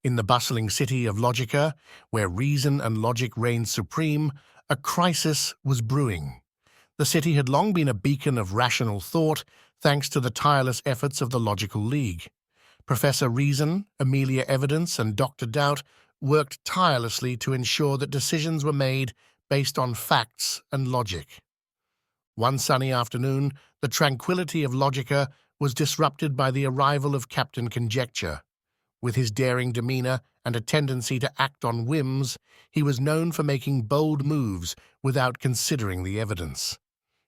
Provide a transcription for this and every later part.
In the bustling city of Logica, where reason and logic reigned supreme, a crisis was brewing. The city had long been a beacon of rational thought, thanks to the tireless efforts of the Logical League. Professor Reason, Amelia Evidence, and Dr. Doubt worked tirelessly to ensure that decisions were made based on facts and logic. One sunny afternoon, the tranquility of Logica was disrupted by the arrival of Captain Conjecture. With his daring demeanor and a tendency to act on whims, he was known for making bold moves without considering the evidence.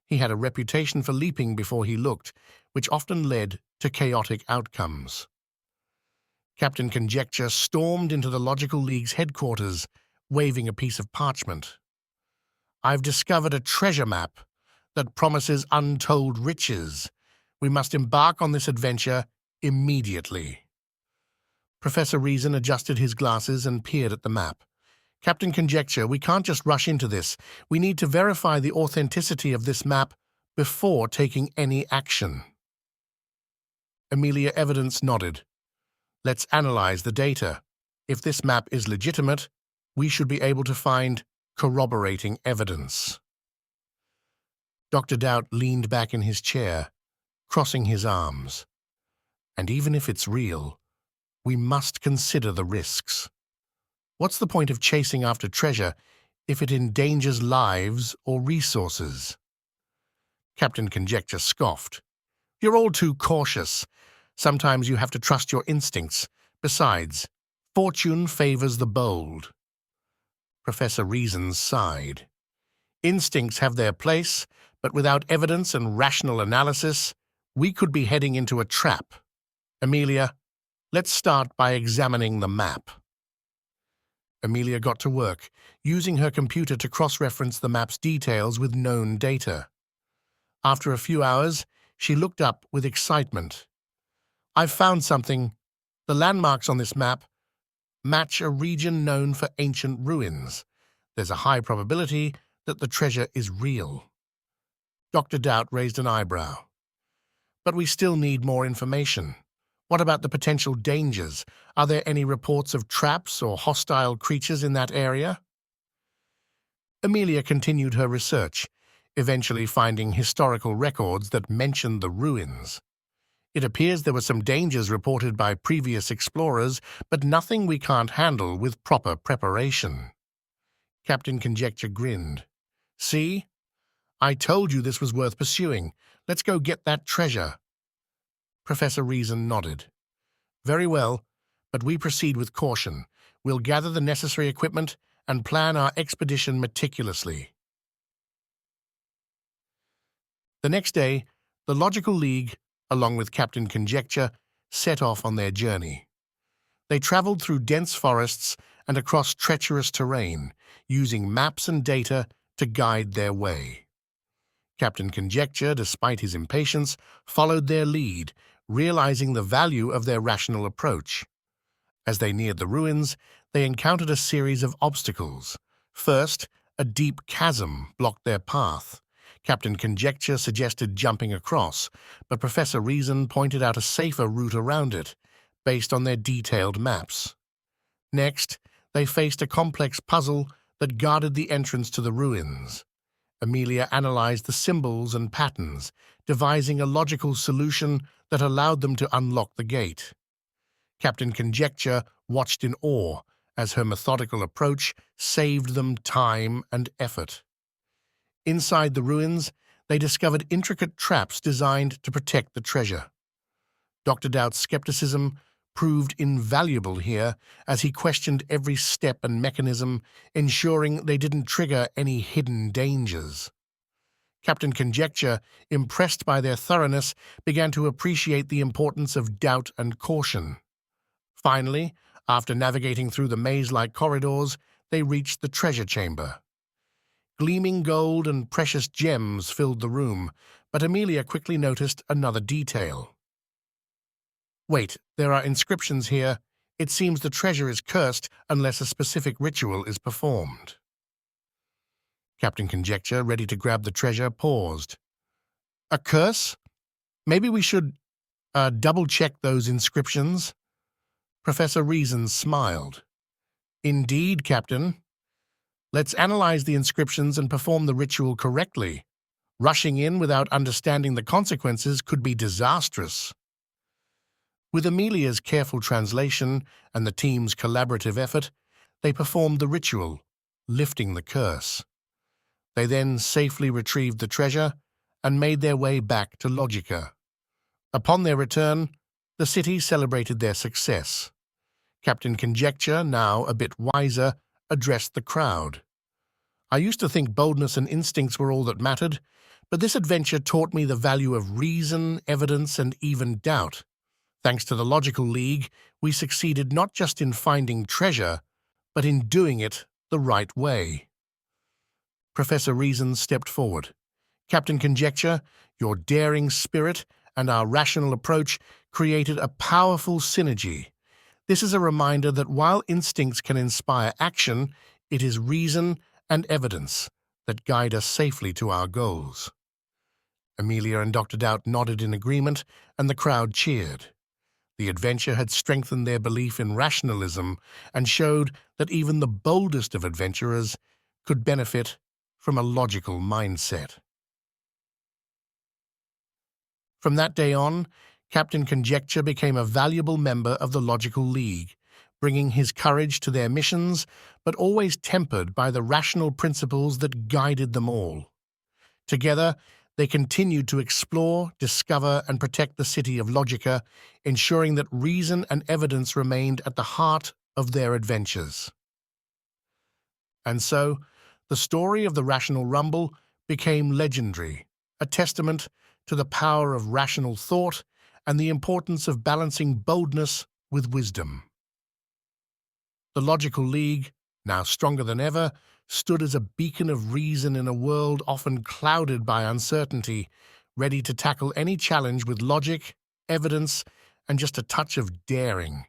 He had a reputation for leaping before he looked, which often led to chaotic outcomes. Captain Conjecture stormed into the Logical League's headquarters, waving a piece of parchment. "I've discovered a treasure map that promises untold riches. We must embark on this adventure immediately." Professor Reason adjusted his glasses and peered at the map. "Captain Conjecture, we can't just rush into this. We need to verify the authenticity of this map before taking any action." Amelia Evidence nodded. "Let's analyze the data. If this map is legitimate, we should be able to find corroborating evidence." Dr. Doubt leaned back in his chair, crossing his arms. "And even if it's real, we must consider the risks. What's the point of chasing after treasure if it endangers lives or resources?" Captain Conjecture scoffed. "You're all too cautious. Sometimes you have to trust your instincts. Besides, fortune favors the bold." Professor Reason sighed. "Instincts have their place, but without evidence and rational analysis, we could be heading into a trap. Amelia, let's start by examining the map." Amelia got to work, using her computer to cross-reference the map's details with known data. After a few hours, she looked up with excitement. "I've found something. The landmarks on this map match a region known for ancient ruins. There's a high probability that the treasure is real." Dr. Doubt raised an eyebrow. "But we still need more information. What about the potential dangers? Are there any reports of traps or hostile creatures in that area?" Amelia continued her research, eventually finding historical records that mentioned the ruins. It appears there were some dangers reported by previous explorers, but nothing we can't handle with proper preparation. Captain Conjecture grinned. "See? I told you this was worth pursuing. Let's go get that treasure." Professor Reason nodded. "Very well, but we proceed with caution. We'll gather the necessary equipment and plan our expedition meticulously." The next day, the Logical League, along with Captain Conjecture, set off on their journey. They traveled through dense forests and across treacherous terrain, using maps and data to guide their way. Captain Conjecture, despite his impatience, followed their lead, realizing the value of their rational approach. As they neared the ruins, they encountered a series of obstacles. First, a deep chasm blocked their path. Captain Conjecture suggested jumping across, but Professor Reason pointed out a safer route around it, based on their detailed maps. Next, they faced a complex puzzle that guarded the entrance to the ruins. Amelia analyzed the symbols and patterns, devising a logical solution that allowed them to unlock the gate. Captain Conjecture watched in awe as her methodical approach saved them time and effort. Inside the ruins, they discovered intricate traps designed to protect the treasure. Dr. Doubt's skepticism proved invaluable here as he questioned every step and mechanism, ensuring they didn't trigger any hidden dangers. Captain Conjecture, impressed by their thoroughness, began to appreciate the importance of doubt and caution. Finally, after navigating through the maze-like corridors, they reached the treasure chamber. Gleaming gold and precious gems filled the room, but Amelia quickly noticed another detail. "Wait, there are inscriptions here. It seems the treasure is cursed unless a specific ritual is performed." Captain Conjecture, ready to grab the treasure, paused. "A curse? Maybe we should double-check those inscriptions." Professor Reason smiled. Indeed, Captain. Let's analyze the inscriptions and perform the ritual correctly. Rushing in without understanding the consequences could be disastrous. With Amelia's careful translation and the team's collaborative effort, they performed the ritual, lifting the curse. They then safely retrieved the treasure and made their way back to Logica. Upon their return, the city celebrated their success. Captain Conjecture, now a bit wiser, addressed the crowd. I used to think boldness and instincts were all that mattered, but this adventure taught me the value of reason, evidence, and even doubt. Thanks to the Logical League, we succeeded not just in finding treasure, but in doing it the right way. Professor Reason stepped forward. Captain Conjecture, your daring spirit and our rational approach created a powerful synergy. This is a reminder that while instincts can inspire action, it is reason and evidence that guide us safely to our goals. Amelia and Dr. Doubt nodded in agreement, and the crowd cheered. The adventure had strengthened their belief in rationalism and showed that even the boldest of adventurers could benefit from a logical mindset. From that day on, Captain Conjecture became a valuable member of the Logical League, bringing his courage to their missions, but always tempered by the rational principles that guided them all. Together, they continued to explore, discover, and protect the city of Logica, ensuring that reason and evidence remained at the heart of their adventures. And so, the story of the Rational Rumble became legendary, a testament to the power of rational thought and the importance of balancing boldness with wisdom. The Logical League, now stronger than ever, stood as a beacon of reason in a world often clouded by uncertainty, ready to tackle any challenge with logic, evidence, and just a touch of daring.